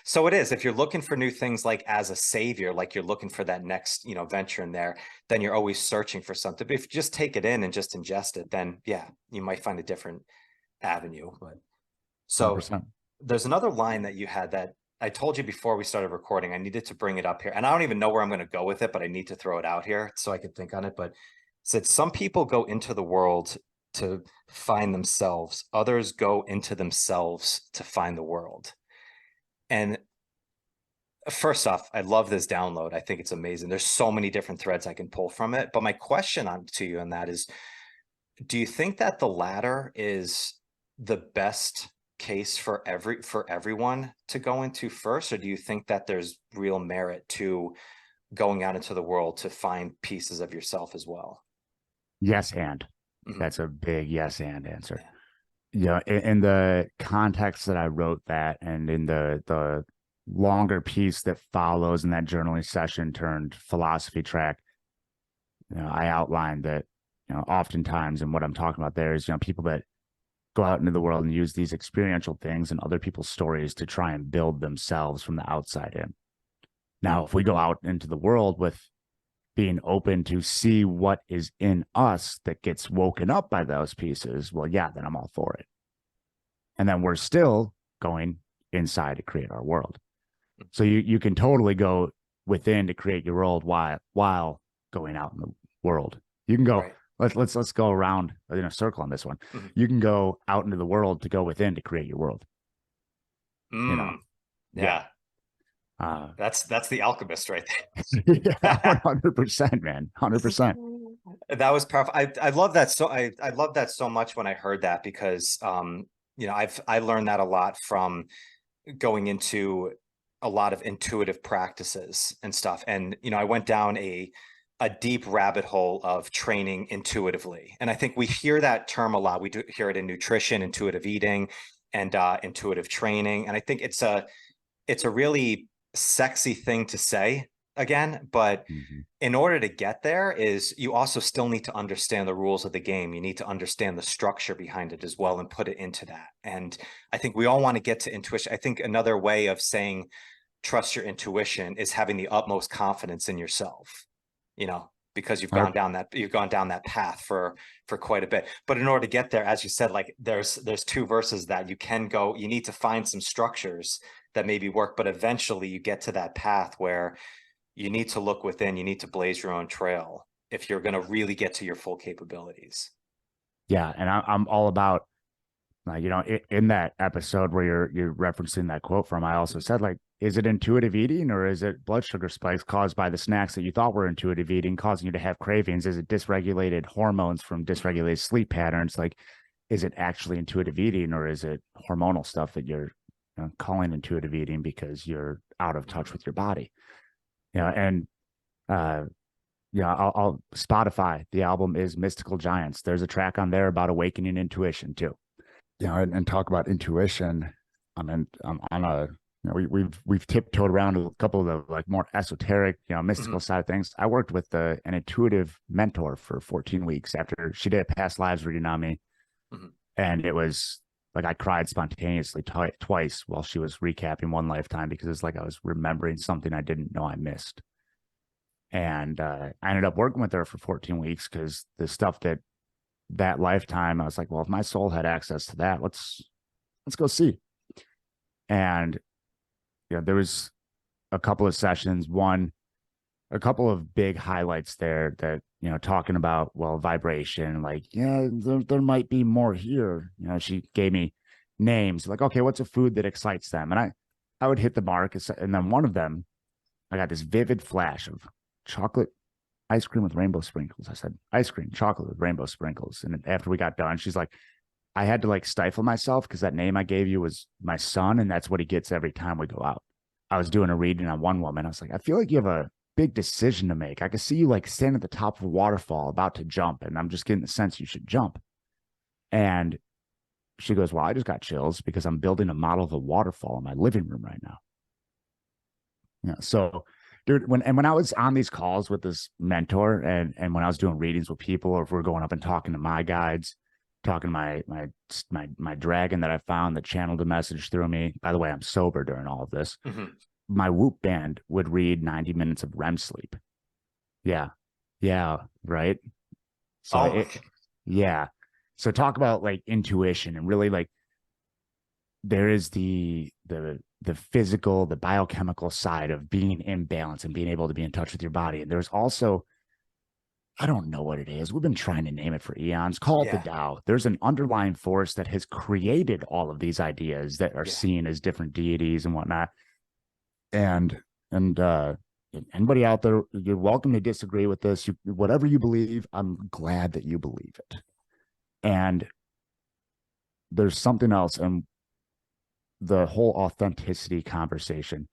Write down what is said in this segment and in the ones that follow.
So it is. If you're looking for new things, like as a savior, like you're looking for that next, venture in there, then you're always searching for something. But if you just take it in and just ingest it, then yeah, you might find a different avenue. But so 100%. there's another line that you had that I told you before we started recording. I needed to bring it up here. And I don't even know where I'm going to go with it, but I need to throw it out here so I could think on it. But it said some people go into the world to find themselves, others go into themselves to find the world. And first off, I love this download. I think it's amazing. There's so many different threads I can pull from it. But my question on to you on that is, do you think that the latter is the best case for everyone to go into first, or do you think that there's real merit to going out into the world to find pieces of yourself as well? Yes, and Mhm. that's a big yes and answer. Yeah. In the context that I wrote that, and in the longer piece that follows in that journaling session turned philosophy track, I outlined that, oftentimes, and what I'm talking about there is, people that go out into the world and use these experiential things and other people's stories to try and build themselves from the outside in. Now, if we go out into the world with being open to see what is in us that gets woken up by those pieces, well, yeah, then I'm all for it. And then we're still going inside to create our world. So you can totally go within to create your world while going out in the world. You can go, Right. let's go around in a circle on this one. Mhm. You can go out into the world to go within to create your world. You know, Mm, yeah. yeah. Uh That's the alchemist right yeah, there. 100%, man. 100%. That was powerful. I love that so I love that so much when I heard that because I learned that a lot from going into a lot of intuitive practices and stuff. And I went down a deep rabbit hole of training intuitively. And I think we hear that term a lot. We do hear it in nutrition, intuitive eating, and intuitive training. And I think it's a really sexy thing to say again, but Mhm. in order to get there is you also still need to understand the rules of the game. You need to understand the structure behind it as well and put it into that. And I think we all want to get to intuition. I think another way of saying trust your intuition is having the utmost confidence in yourself, because you've gone down that path for quite a bit. But in order to get there, as you said, like there's two verses that you need to find some structures that maybe work, but eventually you get to that path where you need to look within, you need to blaze your own trail if you're going to really get to your full capabilities. Yeah, and I'm all about, like, in that episode where you're referencing that quote from, I also said, like, is it intuitive eating, or is it blood sugar spikes caused by the snacks that you thought were intuitive eating causing you to have cravings? Is it dysregulated hormones from Mhm. dysregulated sleep patterns? Like, is it actually intuitive eating, or is it hormonal stuff that you're, calling intuitive eating because you're out of touch Mhm. with your body? And uh, I'll Spotify. The album is Mystical Giants. There's a track on there about awakening intuition too. And talk about intuition. I'm on a, we've tiptoed around a couple of the, like, more esoteric, mystical Mhm. side of things. I worked with an intuitive mentor for 14 weeks after she did a past lives reading on me, Mhm. and it was like I cried spontaneously twice while she was recapping one lifetime, because it's like I was remembering something I didn't know I missed. And I ended up working with her for 14 weeks because the stuff that lifetime, I was like, well, if my soul had access to that, let's go see. And there was a couple of sessions, a couple of big highlights there that, talking about, well, vibration, like, yeah, there might be more here. She gave me names, like, okay, what's a food that excites them? And I would hit the mark. And then one of them, I got this vivid flash of chocolate ice cream with rainbow sprinkles. I said, ice cream, chocolate with rainbow sprinkles. And after we got done, she's like, I had to, like, stifle myself because that name I gave you was my son, and that's what he gets every time we go out. I was doing a reading on one woman. I was like, I feel like you have a big decision to make. I can see you, like, standing at the top of a waterfall about to jump, and I'm just getting the sense you should jump. And she goes, well, I just got chills because I'm building a model of a waterfall in my living room right now. So, dude, when I was on these calls with this mentor, and when I was doing readings with people, or if we're going up and talking to my guides, talking to my dragon that I found that channeled a message through me. By the way, I'm sober during all of this. Mhm. My Whoop band would read 90 minutes of REM sleep. Yeah. Yeah. Right. So Oh my God. yeah. So talk about like intuition and really like there is the physical, the biochemical side of being in balance and being able to be in touch with your body. And there's also, I don't know what it is. We've been trying to name it for eons. Call it the Yeah. Tao. There's an underlying force that has created all of these ideas that are Yeah. seen as different deities and whatnot. And and anybody out there, you're welcome to disagree with this. Whatever you believe, I'm glad that you believe it. And there's something else, and the whole authenticity conversation,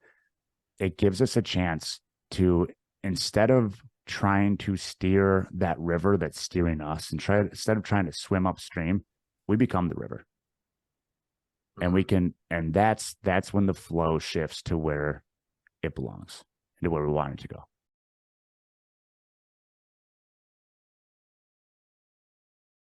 it gives us a chance to, instead of trying to steer that river that's steering us and instead of trying to swim upstream, we become the river. And we Mhm. can, and that's when the flow shifts to where it belongs and to where we want it to go.